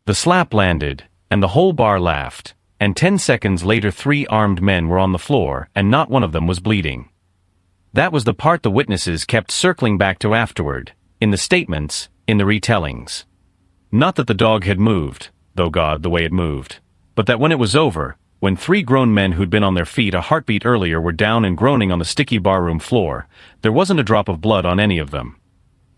The slap landed, and the whole bar laughed, and 10 seconds later 3 armed men were on the floor and not one of them was bleeding. That was the part the witnesses kept circling back to afterward, in the statements, in the retellings. Not that the dog had moved, though God, the way it moved, but that when it was over, when 3 grown men who'd been on their feet a heartbeat earlier were down and groaning on the sticky barroom floor, there wasn't a drop of blood on any of them.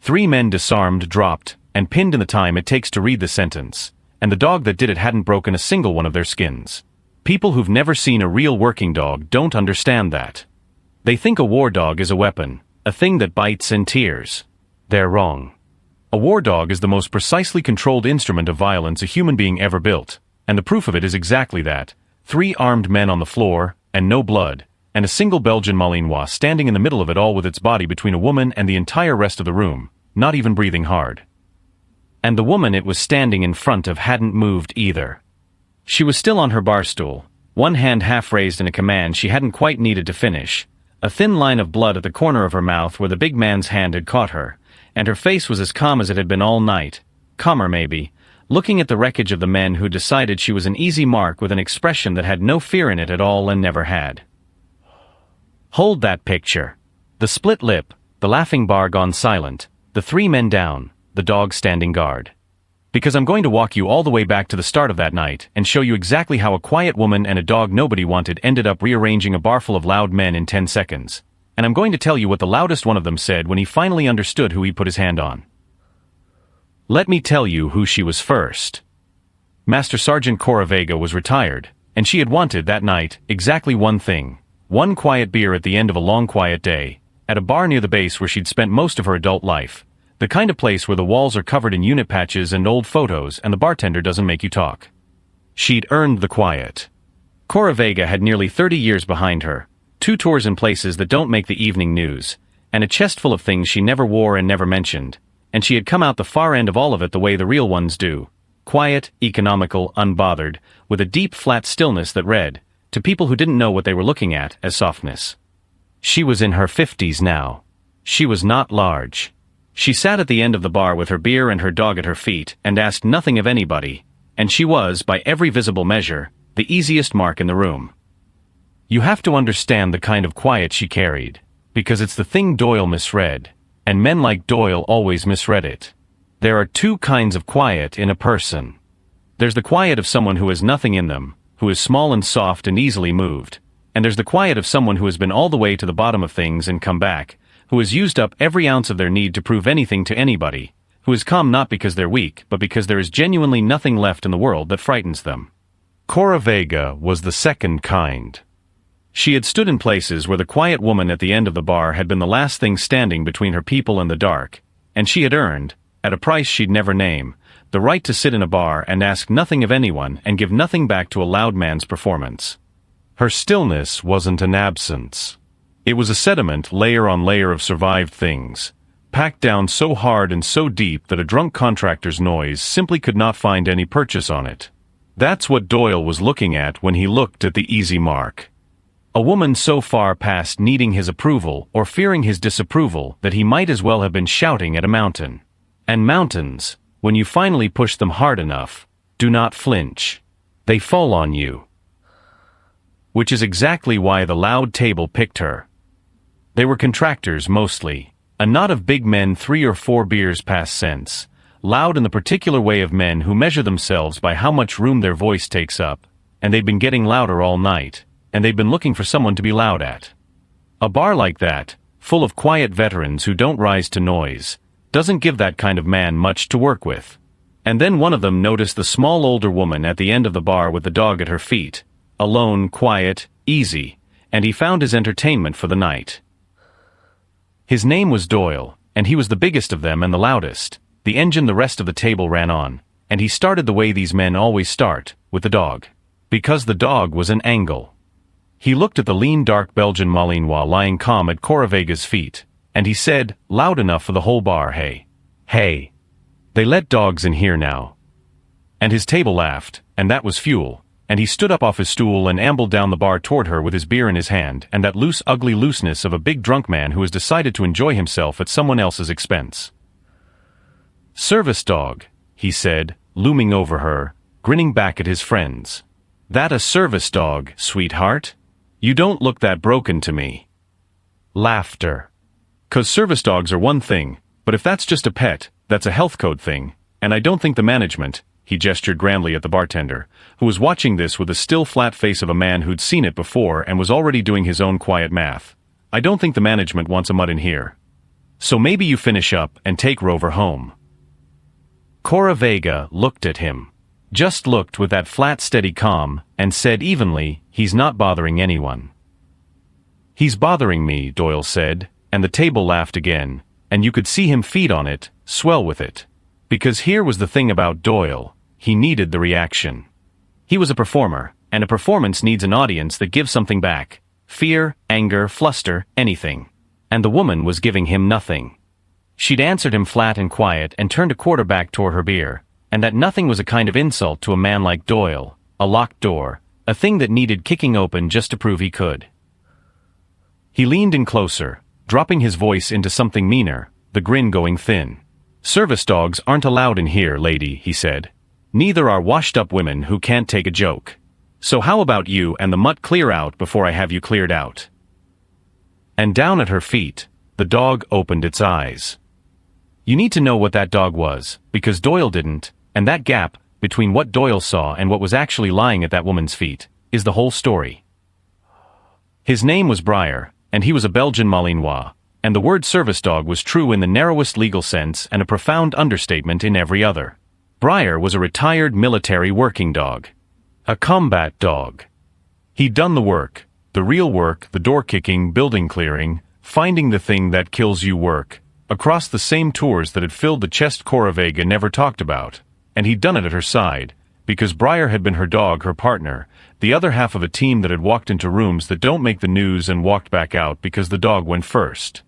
3 men disarmed, dropped, and pinned in the time it takes to read the sentence, and the dog that did it hadn't broken a single one of their skins. People who've never seen a real working dog don't understand that. They think a war dog is a weapon, a thing that bites and tears. They're wrong. A war dog is the most precisely controlled instrument of violence a human being ever built, and the proof of it is exactly that. 3 armed men on the floor, and no blood, and a single Belgian Malinois standing in the middle of it all with its body between a woman and the entire rest of the room, not even breathing hard. And the woman it was standing in front of hadn't moved either. She was still on her bar stool, one hand half raised in a command she hadn't quite needed to finish, a thin line of blood at the corner of her mouth where the big man's hand had caught her, and her face was as calm as it had been all night, calmer maybe, looking at the wreckage of the men who decided she was an easy mark with an expression that had no fear in it at all and never had. Hold that picture. The split lip, the laughing bar gone silent, the 3 men down, the dog standing guard. Because I'm going to walk you all the way back to the start of that night and show you exactly how a quiet woman and a dog nobody wanted ended up rearranging a bar full of loud men in 10 seconds. And I'm going to tell you what the loudest one of them said when he finally understood who he put his hand on. Let me tell you who she was first. Master Sergeant Cora Vega was retired, and she had wanted that night exactly one thing, one quiet beer at the end of a long quiet day, at a bar near the base where she'd spent most of her adult life, the kind of place where the walls are covered in unit patches and old photos and the bartender doesn't make you talk. She'd earned the quiet. Cora Vega had nearly 30 years behind her, 2 tours in places that don't make the evening news, and a chest full of things she never wore and never mentioned, and she had come out the far end of all of it the way the real ones do, quiet, economical, unbothered, with a deep flat stillness that read, to people who didn't know what they were looking at, as softness. She was in her 50s now. She was not large. She sat at the end of the bar with her beer and her dog at her feet and asked nothing of anybody, and she was, by every visible measure, the easiest mark in the room. You have to understand the kind of quiet she carried, because it's the thing Doyle misread, and men like Doyle always misread it. There are 2 kinds of quiet in a person. There's the quiet of someone who has nothing in them, who is small and soft and easily moved, and there's the quiet of someone who has been all the way to the bottom of things and come back, who has used up every ounce of their need to prove anything to anybody, who is calm not because they're weak but because there is genuinely nothing left in the world that frightens them. Cora Vega was the second kind. She had stood in places where the quiet woman at the end of the bar had been the last thing standing between her people and the dark, and she had earned, at a price she'd never name, the right to sit in a bar and ask nothing of anyone and give nothing back to a loud man's performance. Her stillness wasn't an absence. It was a sediment layer on layer of survived things, packed down so hard and so deep that a drunk contractor's noise simply could not find any purchase on it. That's what Doyle was looking at when he looked at the easy mark. A woman so far past needing his approval or fearing his disapproval that he might as well have been shouting at a mountain. And mountains, when you finally push them hard enough, do not flinch. They fall on you. Which is exactly why the loud table picked her. They were contractors mostly, a knot of big men 3 or 4 beers past sense, loud in the particular way of men who measure themselves by how much room their voice takes up, and they'd been getting louder all night, and they'd been looking for someone to be loud at. A bar like that, full of quiet veterans who don't rise to noise, doesn't give that kind of man much to work with. And then one of them noticed the small older woman at the end of the bar with the dog at her feet, alone, quiet, easy, and he found his entertainment for the night. His name was Doyle, and he was the biggest of them and the loudest, the engine the rest of the table ran on, and he started the way these men always start, with the dog. Because the dog was an angle. He looked at the lean dark Belgian Malinois lying calm at Cora Vega's feet, and he said, loud enough for the whole bar, "Hey. Hey. They let dogs in here now." And his table laughed, and that was fuel, and he stood up off his stool and ambled down the bar toward her with his beer in his hand and that loose ugly looseness of a big drunk man who has decided to enjoy himself at someone else's expense. "Service dog," he said, looming over her, grinning back at his friends. "That a service dog, sweetheart? You don't look that broken to me." Laughter. "'Cause service dogs are one thing, but if that's just a pet, that's a health code thing, and I don't think the management," he gestured grandly at the bartender, who was watching this with the still flat face of a man who'd seen it before and was already doing his own quiet math. "I don't think the management wants a mutt in here. So maybe you finish up and take Rover home." Cora Vega looked at him. Just looked with that flat steady calm, and said evenly, "He's not bothering anyone." "He's bothering me," Doyle said, and the table laughed again, and you could see him feed on it, swell with it. Because here was the thing about Doyle, he needed the reaction. He was a performer, and a performance needs an audience that gives something back. Fear, anger, fluster, anything. And the woman was giving him nothing. She'd answered him flat and quiet and turned a quarterback toward her beer, and that nothing was a kind of insult to a man like Doyle, a locked door, a thing that needed kicking open just to prove he could. He leaned in closer, dropping his voice into something meaner, the grin going thin. "Service dogs aren't allowed in here, lady," he said. "Neither are washed-up women who can't take a joke. So how about you and the mutt clear out before I have you cleared out?" And down at her feet, the dog opened its eyes. You need to know what that dog was, because Doyle didn't, and that gap, between what Doyle saw and what was actually lying at that woman's feet, is the whole story. His name was Briar, and he was a Belgian Malinois, and the word service dog was true in the narrowest legal sense and a profound understatement in every other. Briar was a retired military working dog. A combat dog. He'd done the work, the real work, the door-kicking, building clearing, finding the thing that kills you work, across the same tours that had filled the chest Cora Vega never talked about, and he'd done it at her side, because Briar had been her dog, her partner, the other half of a team that had walked into rooms that don't make the news and walked back out because the dog went first.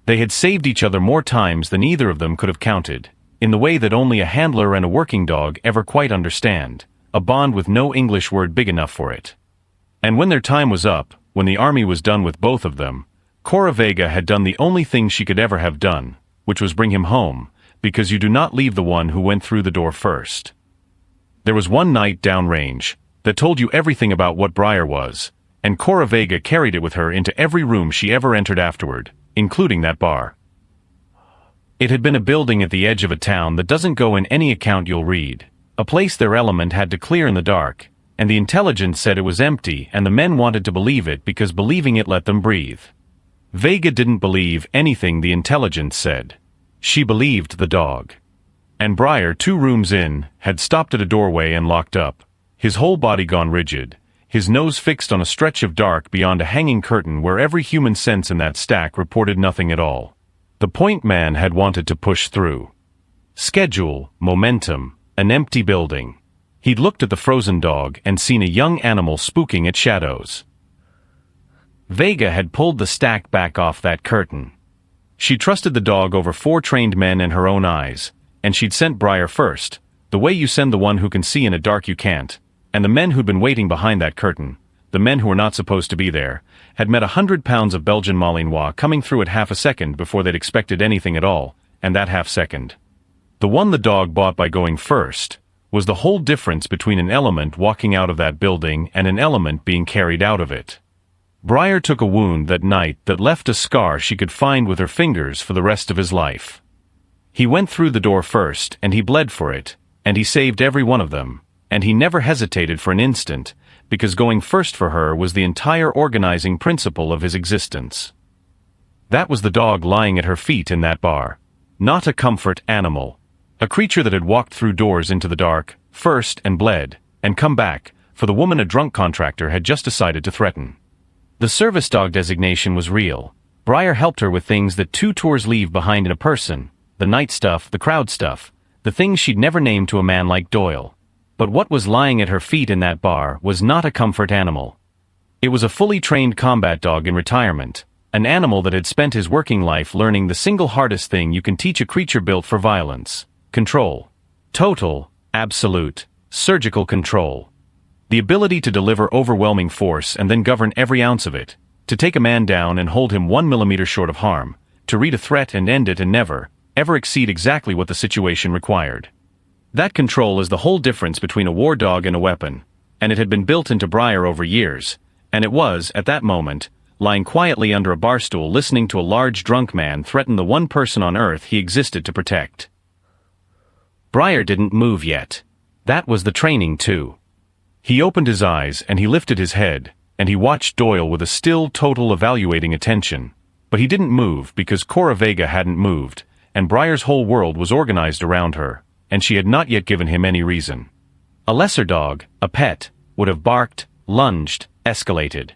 They had saved each other more times than either of them could have counted, in the way that only a handler and a working dog ever quite understand, a bond with no English word big enough for it. And when their time was up, when the army was done with both of them, Cora Vega had done the only thing she could ever have done, which was bring him home, because you do not leave the one who went through the door first. There was one night downrange that told you everything about what Briar was, and Cora Vega carried it with her into every room she ever entered afterward, including that bar. It had been a building at the edge of a town that doesn't go in any account you'll read, a place their element had to clear in the dark, and the intelligence said it was empty and the men wanted to believe it because believing it let them breathe. Vega didn't believe anything the intelligence said. She believed the dog. And Briar, 2 rooms in, had stopped at a doorway and locked up, his whole body gone rigid, his nose fixed on a stretch of dark beyond a hanging curtain where every human sense in that stack reported nothing at all. The point man had wanted to push through. Schedule, momentum, an empty building. He'd looked at the frozen dog and seen a young animal spooking at shadows. Vega had pulled the stack back off that curtain. She trusted the dog over 4 trained men and her own eyes, and she'd sent Briar first, the way you send the one who can see in a dark you can't, and the men who'd been waiting behind that curtain, the men who were not supposed to be there, had met 100 pounds of Belgian Malinois coming through at half a second before they'd expected anything at all, and that half second. The one the dog bought by going first was the whole difference between an element walking out of that building and an element being carried out of it. Briar took a wound that night that left a scar she could find with her fingers for the rest of his life. He went through the door first, and he bled for it, and he saved every one of them, and he never hesitated for an instant, because going first for her was the entire organizing principle of his existence. That was the dog lying at her feet in that bar. Not a comfort animal. A creature that had walked through doors into the dark, first and bled, and come back, for the woman a drunk contractor had just decided to threaten. The service dog designation was real. Briar helped her with things that 2 tours leave behind in a person, the night stuff, the crowd stuff, the things she'd never named to a man like Doyle. But what was lying at her feet in that bar was not a comfort animal. It was a fully trained combat dog in retirement, an animal that had spent his working life learning the single hardest thing you can teach a creature built for violence: control. Total, absolute, surgical control. The ability to deliver overwhelming force and then govern every ounce of it, to take a man down and hold him 1 millimeter short of harm, to read a threat and end it and never, ever exceed exactly what the situation required. That control is the whole difference between a war dog and a weapon, and it had been built into Briar over years, and it was, at that moment, lying quietly under a bar stool listening to a large drunk man threaten the one person on earth he existed to protect. Briar didn't move yet. That was the training too. He opened his eyes and he lifted his head, and he watched Doyle with a still, total evaluating attention. But he didn't move because Cora Vega hadn't moved, and Briar's whole world was organized around her, and she had not yet given him any reason. A lesser dog, a pet, would have barked, lunged, escalated.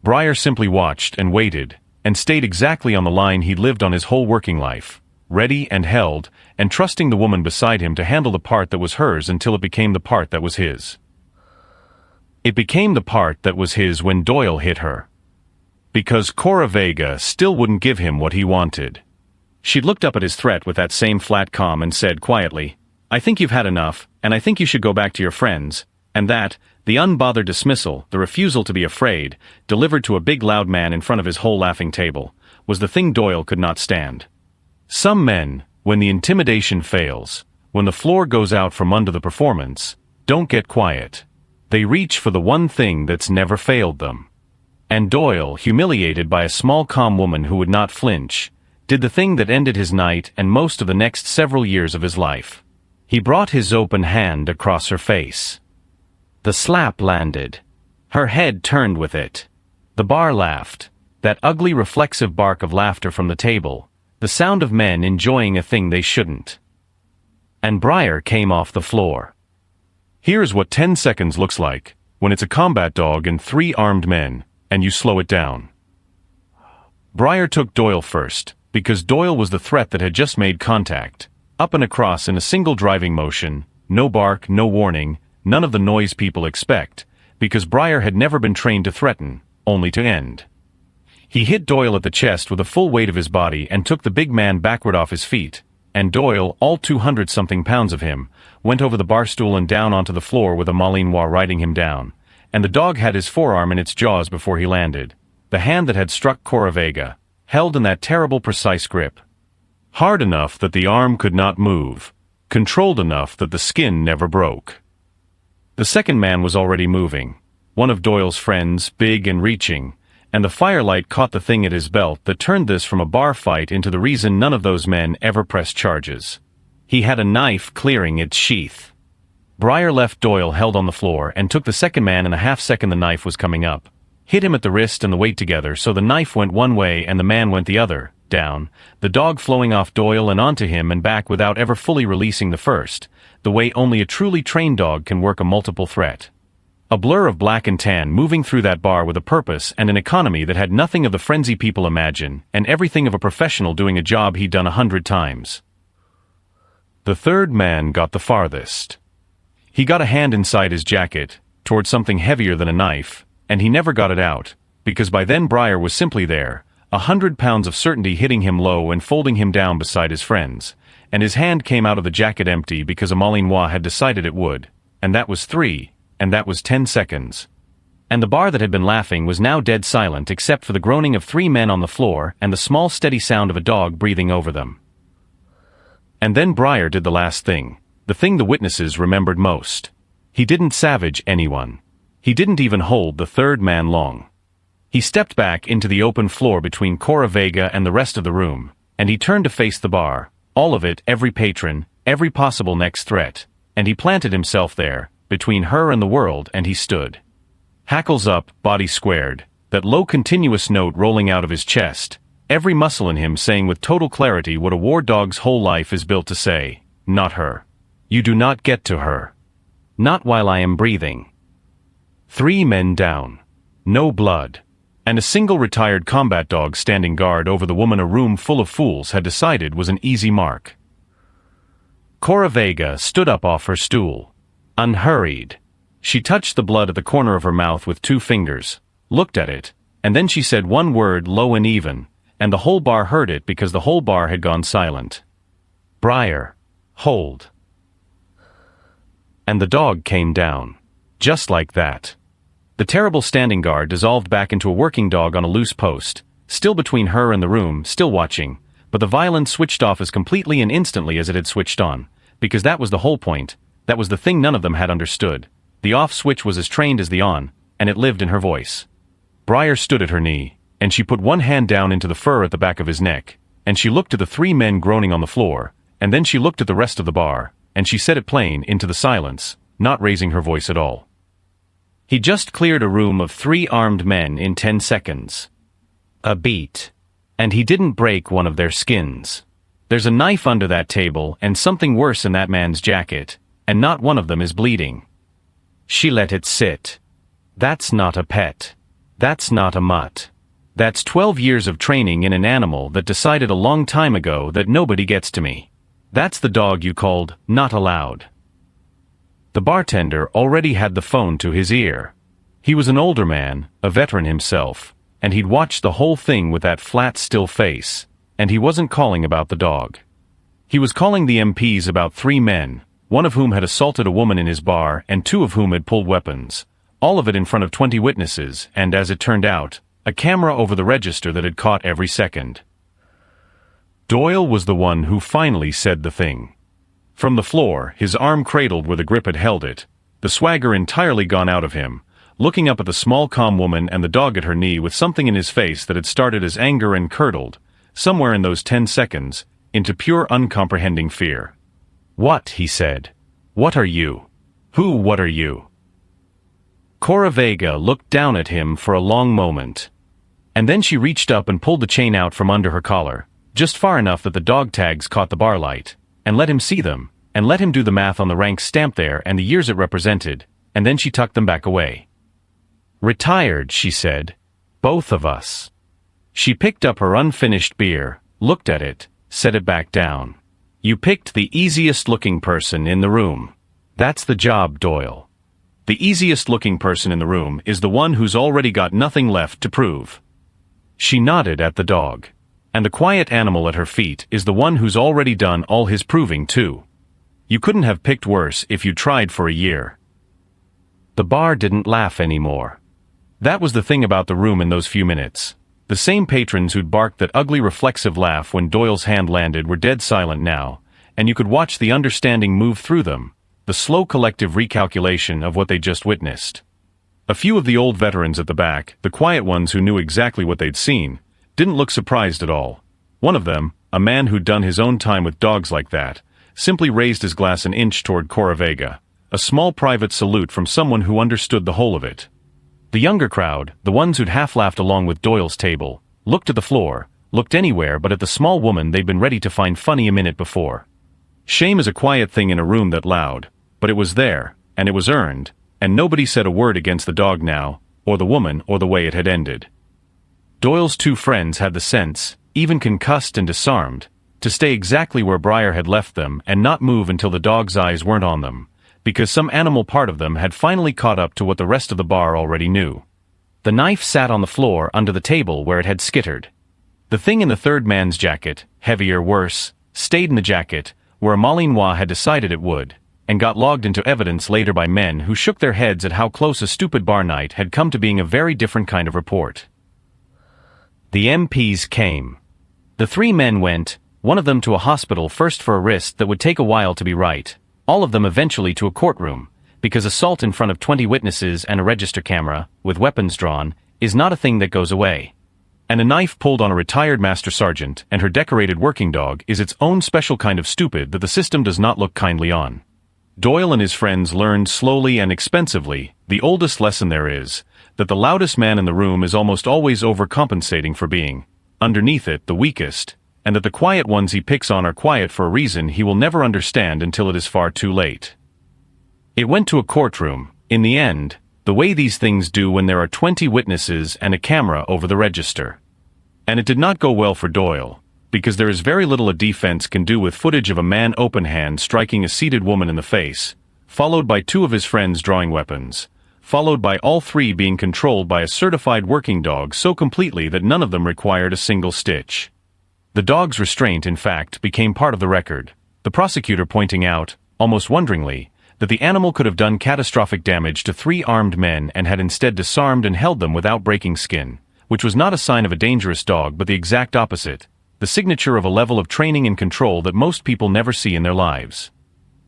Briar simply watched and waited, and stayed exactly on the line he'd lived on his whole working life, ready and held, and trusting the woman beside him to handle the part that was hers until it became the part that was his. It became the part that was his when Doyle hit her. Because Cora Vega still wouldn't give him what he wanted. She'd looked up at his threat with that same flat calm and said quietly, "I think you've had enough, and I think you should go back to your friends," and that, the unbothered dismissal, the refusal to be afraid, delivered to a big loud man in front of his whole laughing table, was the thing Doyle could not stand. Some men, when the intimidation fails, when the floor goes out from under the performance, don't get quiet. They reach for the one thing that's never failed them. And Doyle, humiliated by a small calm woman who would not flinch, did the thing that ended his night and most of the next several years of his life. He brought his open hand across her face. The slap landed. Her head turned with it. The bar laughed. That ugly reflexive bark of laughter from the table, the sound of men enjoying a thing they shouldn't. And Briar came off the floor. Here's what 10 seconds looks like, when it's a combat dog and 3 armed men, and you slow it down. Briar took Doyle first, because Doyle was the threat that had just made contact, up and across in a single driving motion, no bark, no warning, none of the noise people expect, because Briar had never been trained to threaten, only to end. He hit Doyle at the chest with the full weight of his body and took the big man backward off his feet, and Doyle, all 200-something pounds of him, went over the bar stool and down onto the floor with a Malinois riding him down, and the dog had his forearm in its jaws before he landed, the hand that had struck Cora Vega, held in that terrible precise grip. Hard enough that the arm could not move, controlled enough that the skin never broke. The second man was already moving, one of Doyle's friends, big and reaching, and the firelight caught the thing at his belt that turned this from a bar fight into the reason none of those men ever pressed charges. He had a knife clearing its sheath. Briar left Doyle held on the floor and took the second man in a half-second the knife was coming up, hit him at the wrist and the weight together so the knife went one way and the man went the other, down, the dog flowing off Doyle and onto him and back without ever fully releasing the first, the way only a truly trained dog can work a multiple threat. A blur of black and tan moving through that bar with a purpose and an economy that had nothing of the frenzy people imagine, and everything of a professional doing a job he'd done 100 times. The third man got the farthest. He got a hand inside his jacket, toward something heavier than a knife, and he never got it out, because by then Briar was simply there, 100 pounds of certainty hitting him low and folding him down beside his friends, and his hand came out of the jacket empty because a Malinois had decided it would, and that was 3, and that was 10 seconds. And the bar that had been laughing was now dead silent except for the groaning of 3 men on the floor and the small steady sound of a dog breathing over them. And then Briar did the last thing, the thing the witnesses remembered most. He didn't savage anyone. He didn't even hold the third man long. He stepped back into the open floor between Cora Vega and the rest of the room, and he turned to face the bar, all of it, every patron, every possible next threat, and he planted himself there, between her and the world, and he stood. Hackles up, body squared, that low continuous note rolling out of his chest, every muscle in him saying with total clarity what a war dog's whole life is built to say, not her. You do not get to her. Not while I am breathing. 3 men down. No blood. And a single retired combat dog standing guard over the woman a room full of fools had decided was an easy mark. Cora Vega stood up off her stool. Unhurried. She touched the blood at the corner of her mouth with 2 fingers, looked at it, and then she said one word low and even, and the whole bar heard it because the whole bar had gone silent. Briar. Hold. And the dog came down. Just like that. The terrible standing guard dissolved back into a working dog on a loose post, still between her and the room, still watching, but the violence switched off as completely and instantly as it had switched on. because that was the whole point, that was the thing none of them had understood. The off switch was as trained as the on, and it lived in her voice. Briar stood at her knee, and she put one hand down into the fur at the back of his neck, and she looked at the three men groaning on the floor, and then she looked at the rest of the bar, and she said it plain into the silence, not raising her voice at all. He just cleared a room of 3 armed men in 10 seconds. A beat. And he didn't break one of their skins. There's a knife under that table and something worse in that man's jacket, and not one of them is bleeding. She let it sit. That's not a pet. That's not a mutt. That's 12 years of training in an animal that decided a long time ago that nobody gets to me. That's the dog you called not allowed. The bartender already had the phone to his ear. He was an older man, a veteran himself, and he'd watched the whole thing with that flat, still face, and he wasn't calling about the dog. He was calling the MPs about 3 men, one of whom had assaulted a woman in his bar and 2 of whom had pulled weapons, all of it in front of 20 witnesses and, as it turned out, a camera over the register that had caught every second. Doyle was the one who finally said the thing. From the floor, his arm cradled where the grip had held it, the swagger entirely gone out of him, looking up at the small calm woman and the dog at her knee with something in his face that had started as anger and curdled, somewhere in those 10 seconds, into pure uncomprehending fear. "What?" he said. "What are you? What are you?" Cora Vega looked down at him for a long moment. And then she reached up and pulled the chain out from under her collar, just far enough that the dog tags caught the bar light, and let him see them, and let him do the math on the rank stamp there and the years it represented, and then she tucked them back away. "Retired," she said. "Both of us." She picked up her unfinished beer, looked at it, set it back down. "You picked the easiest-looking person in the room. That's the job, Doyle. The easiest-looking person in the room is the one who's already got nothing left to prove." She nodded at the dog. "And the quiet animal at her feet is the one who's already done all his proving, too. You couldn't have picked worse if you tried for a year." The bar didn't laugh anymore. That was the thing about the room in those few minutes. The same patrons who'd barked that ugly reflexive laugh when Doyle's hand landed were dead silent now, and you could watch the understanding move through them, the slow collective recalculation of what they just witnessed. A few of the old veterans at the back, the quiet ones who knew exactly what they'd seen, didn't look surprised at all. One of them, a man who'd done his own time with dogs like that, simply raised his glass an inch toward Cora Vega, a small private salute from someone who understood the whole of it. The younger crowd, the ones who'd half-laughed along with Doyle's table, looked at the floor, looked anywhere but at the small woman they'd been ready to find funny a minute before. Shame is a quiet thing in a room that loud, but it was there, and it was earned, and nobody said a word against the dog now, or the woman, or the way it had ended. Doyle's 2 friends had the sense, even concussed and disarmed, to stay exactly where Briar had left them and not move until the dog's eyes weren't on them, because some animal part of them had finally caught up to what the rest of the bar already knew. The knife sat on the floor under the table where it had skittered. The thing in the third man's jacket, heavier, worse, stayed in the jacket, where a Malinois had decided it would, and got logged into evidence later by men who shook their heads at how close a stupid bar night had come to being a very different kind of report. The MPs came. The 3 men went, one of them to a hospital first for a wrist that would take a while to be right, all of them eventually to a courtroom, because assault in front of 20 witnesses and a register camera, with weapons drawn, is not a thing that goes away. And a knife pulled on a retired master sergeant and her decorated working dog is its own special kind of stupid that the system does not look kindly on. Doyle and his friends learned slowly and expensively the oldest lesson there is, that the loudest man in the room is almost always overcompensating for being, underneath it, the weakest, and that the quiet ones he picks on are quiet for a reason he will never understand until it is far too late. It went to a courtroom, in the end, the way these things do when there are 20 witnesses and a camera over the register. And it did not go well for Doyle, because there is very little a defense can do with footage of a man open hand striking a seated woman in the face, followed by 2 of his friends drawing weapons, followed by all 3 being controlled by a certified working dog so completely that none of them required a single stitch. The dog's restraint, in fact, became part of the record, the prosecutor pointing out, almost wonderingly, that the animal could have done catastrophic damage to 3 armed men and had instead disarmed and held them without breaking skin, which was not a sign of a dangerous dog but the exact opposite, the signature of a level of training and control that most people never see in their lives.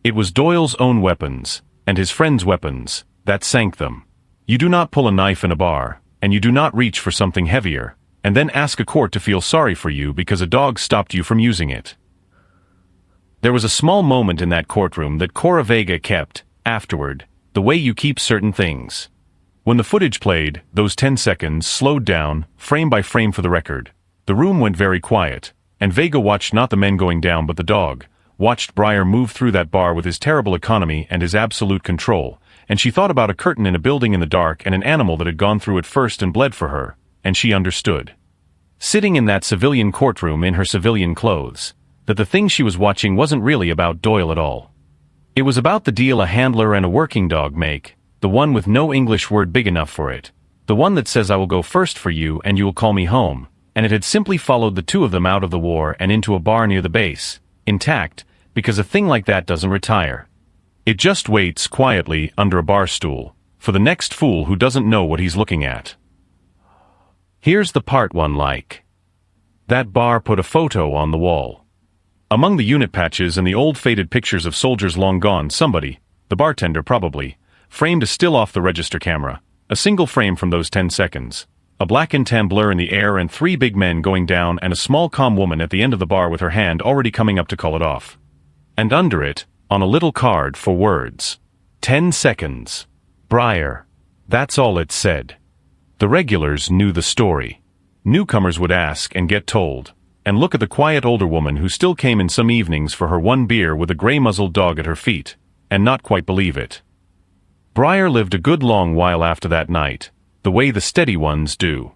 It was Doyle's own weapons, and his friends' weapons, that sank them. You do not pull a knife in a bar, and you do not reach for something heavier, and then ask a court to feel sorry for you because a dog stopped you from using it. There was a small moment in that courtroom that Cora Vega kept, afterward, the way you keep certain things. When the footage played, those 10 seconds slowed down, frame by frame for the record. The room went very quiet, and Vega watched not the men going down but the dog, watched Breyer move through that bar with his terrible economy and his absolute control, and she thought about a curtain in a building in the dark and an animal that had gone through it first and bled for her, and she understood. Sitting in that civilian courtroom in her civilian clothes, that the thing she was watching wasn't really about Doyle at all. It was about the deal a handler and a working dog make, the one with no English word big enough for it, the one that says I will go first for you and you will call me home, and it had simply followed the two of them out of the war and into a bar near the base, intact, because a thing like that doesn't retire. It just waits quietly under a bar stool, for the next fool who doesn't know what he's looking at. Here's the part one like. That bar put a photo on the wall. Among the unit patches and the old faded pictures of soldiers long gone, somebody, the bartender probably, framed a still off the register camera, a single frame from those 10 seconds. A blackened tableau in the air and 3 big men going down and a small calm woman at the end of the bar with her hand already coming up to call it off. And under it, on a little card for words, 10 seconds. Breyer. That's all it said. The regulars knew the story. Newcomers would ask and get told, and look at the quiet older woman who still came in some evenings for her one beer with a gray-muzzled dog at her feet, and not quite believe it. Breyer lived a good long while after that night, the way the steady ones do.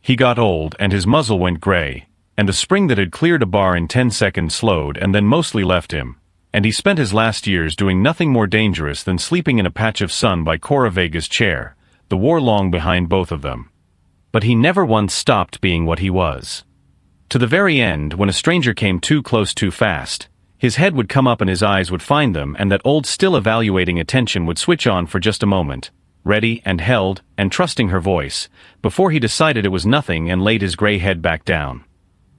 He got old and his muzzle went gray, and the spring that had cleared a bar in 10 seconds slowed and then mostly left him, and he spent his last years doing nothing more dangerous than sleeping in a patch of sun by Cora Vega's chair, the war long behind both of them. But he never once stopped being what he was. To the very end, when a stranger came too close too fast, his head would come up and his eyes would find them, and that old still evaluating attention would switch on for just a moment, ready and held and trusting her voice, before he decided it was nothing and laid his gray head back down.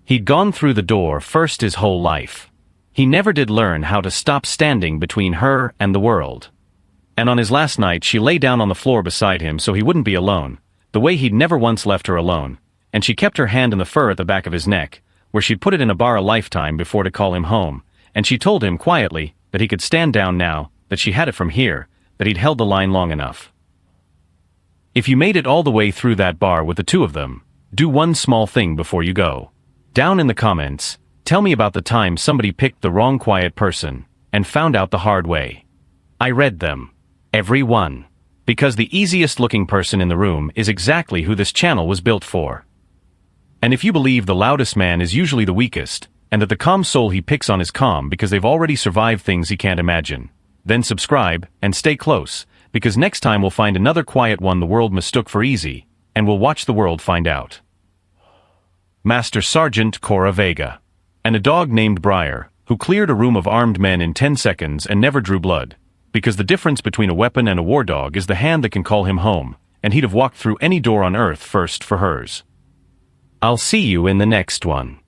He'd gone through the door first his whole life. He never did learn how to stop standing between her and the world. And on his last night she lay down on the floor beside him so he wouldn't be alone, the way he'd never once left her alone, and she kept her hand in the fur at the back of his neck, where she'd put it in a bar a lifetime before to call him home, and she told him quietly that he could stand down now, that she had it from here, that he'd held the line long enough. If you made it all the way through that bar with the two of them, do one small thing before you go. Down in the comments, tell me about the time somebody picked the wrong quiet person, and found out the hard way. I read them. Every one. Because the easiest looking person in the room is exactly who this channel was built for. And if you believe the loudest man is usually the weakest, and that the calm soul he picks on is calm because they've already survived things he can't imagine, then subscribe, and stay close, because next time we'll find another quiet one the world mistook for easy, and we'll watch the world find out. Master Sergeant Cora Vega. And a dog named Breyer, who cleared a room of armed men in 10 seconds and never drew blood, because the difference between a weapon and a war dog is the hand that can call him home, and he'd have walked through any door on earth first for hers. I'll see you in the next one.